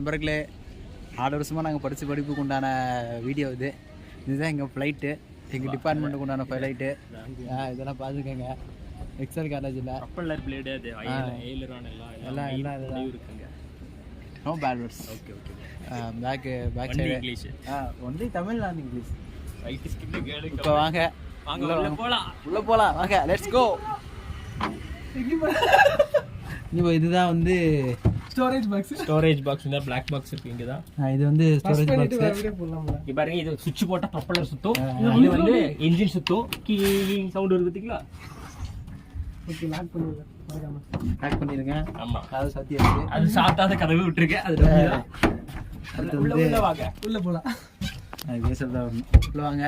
நண்பர்களே 4 வருஷமாக நாங்கள் படித்த படிப்புக்கு உண்டான வீடியோ இதுதான் எங்கள் ஃப்ளைட்டு, எங்கள் டிபார்ட்மெண்ட்டுக்கு உண்டான ஃப்ளைட்டு. இதெல்லாம் பார்த்துக்கோங்க. எக்ஸல் காலேஜில் ப்ரொப்பல்லர் பிளேடு அது எல்லாம் எல்லாம் இருக்குங்க. No bad words. Okay back side English only Tamil நான் இங்கிலீஷ். ரைட் ஸ்கிப் கேடு. இப்போ வாங்க உள்ள போகலாம் வாங்க, லெட்ஸ் கோ. இப்போ இதுதான் ஸ்டோரேஜ் பாக்ஸ். இந்த பிளாக் பாக்ஸ் இருக்கு இங்க தான். இது ஸ்டோரேஜ் பாக்ஸ். இங்க பாருங்க, இது சுவிட்ச் போட்டா ப்ரொப்பல்லர் சுத்தும். இது என்ஜின் சுத்தும். கீ சவுண்ட் வருது பாத்தீங்களா? ஓகே, லாக் பண்ணிடுங்க. ஆமா, அது சத்தியா இருக்கு. அது சாத்தாத கதவு விட்டுருக்கு. அது உள்ள வாங்க, உள்ள போலாம். உள்ள வாங்க.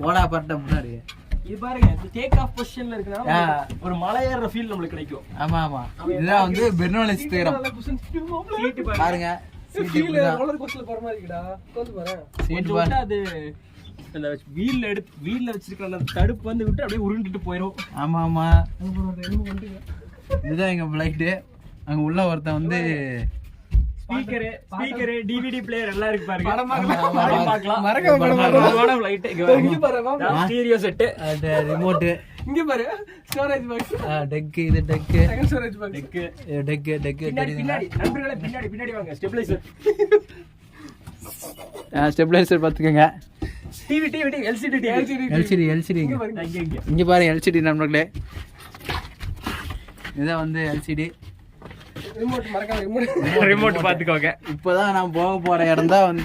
ஓடா பட்ட முன்னாடி இது பாருங்க, இந்த டேக் ஆஃப் பொசிஷன்ல இருக்குனா ஒரு மலை ஏறுற ஃபீல் நமக்கு கிடைக்கும். ஆமா, இதுதான் பெர்னோலிஸ் தியரம். சீட் பாருங்க, சீட் ரோலர் கோஸ்டர்ல போற மாதிரி இருக்குடா. கோல் பாரு, சீட் பாரு. அது அந்த வீல்ல வச்சிருக்க அந்த தடுப்பு விட்டு அப்படியே உருண்டிட்டு போயிடும். ஆமா, இதுதான் எங்க ஃளைட். அங்க உள்ள ஒருத்தன் ஸ்பீக்கர் டிவிடி பிளேயர் எல்லாம் இருக்கு பாருங்க. படம் பார்க்கலாம். மறக்காம ஃளைட் இங்க பாருங்க. ஸ்டீரியோ செட், ரிமோட் இங்க பாரு. Storage box, deck. இது deck, second storage box. Deck பின்னாடி நண்பர்களே, பின்னாடி வாங்க. ஸ்டெபிலைசர் பாத்துக்கங்க. டிவி எல்சிடி இங்க பாருங்க. எல்சிடி நண்பர்களே, இதுதான் எல்சிடி. ரிமோட் பாத்துக்கோங்க. இப்பதான் நான் போக போற இடம் தான்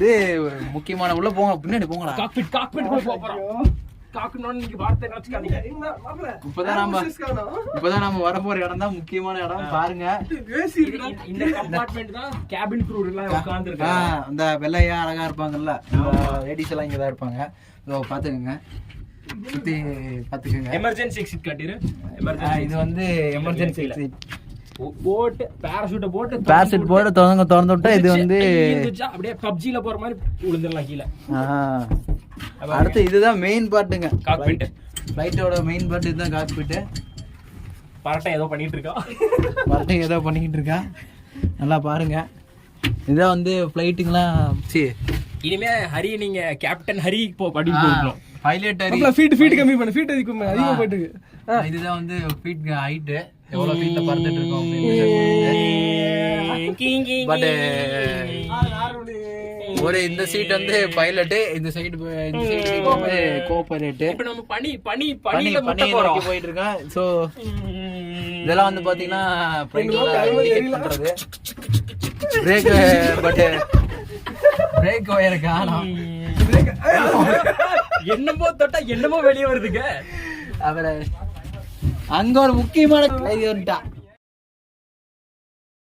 முக்கியமான. உள்ள போங்க, பின்னாடி போங்கடா. காக்பிட் போக போறோம். இப்பதான் நம்ம வர போற இடம் தான் முக்கியமான இடம். பாருங்க, இந்த கம்பார்ட்மெண்ட் தான் கேபின் க்ரூ எல்லாம் உட்கார்ந்திருக்காங்க. அந்த வெள்ளையா அழகா இருப்பாங்கல்ல, லேடிஸ் எல்லாம் இங்கதான் இருப்பாங்க. பாத்துக்கோங்க, சுத்தி பாத்துக்கோங்க. எமர்ஜென்சி எக்ஸிட் காட்டிரு. இது எமர்ஜென்சி எக்ஸிட் போட்டு பாராசூட் போட்டு திறந்து விட்டா இது அப்படியே பப்ஜில போற மாதிரி விழுந்துடலாம் கீழே. அடுத்து இதுதான் மெயின் பார்ட்டுங்க, காக்பிட். ஃளைட்டோட மெயின் பார்ட் இதுதான் காக்பிட். பரட்டை ஏதோ பண்ணிக்கிட்டு இருக்கா. நல்லா பாருங்க. இதான் ஃளைட்டுங்களாம். இனிமே ஹரி, நீங்க கேப்டன் ஹரி படி போகணும். பைலட் ஹரி. ஃபீட் கம்மி பண்ணு, ஃபீட் அதிகமா போயிட்டு இருக்கு. இதுதான் ஃபீட் ஹைட், எவ்வளவு ஃபீட்ல பறந்துட்டு இருக்கோம் பட் ஒரு இந்த சீட் பைலட், இந்த சைடு கோ பைலட். இப்ப நம்ம பனி போயிட்டு இருக்கோம். சோ இதெல்லாம் பாத்தீங்கன்னா பண்றது பிரேக். பட் பிரேக் ஒயர் காணோம். என்னமோ தொட்டா என்னமோ வெளியே வருதுங்க. அவரை அங்க ஒரு முக்கியமான கைதி வந்துட்டான்.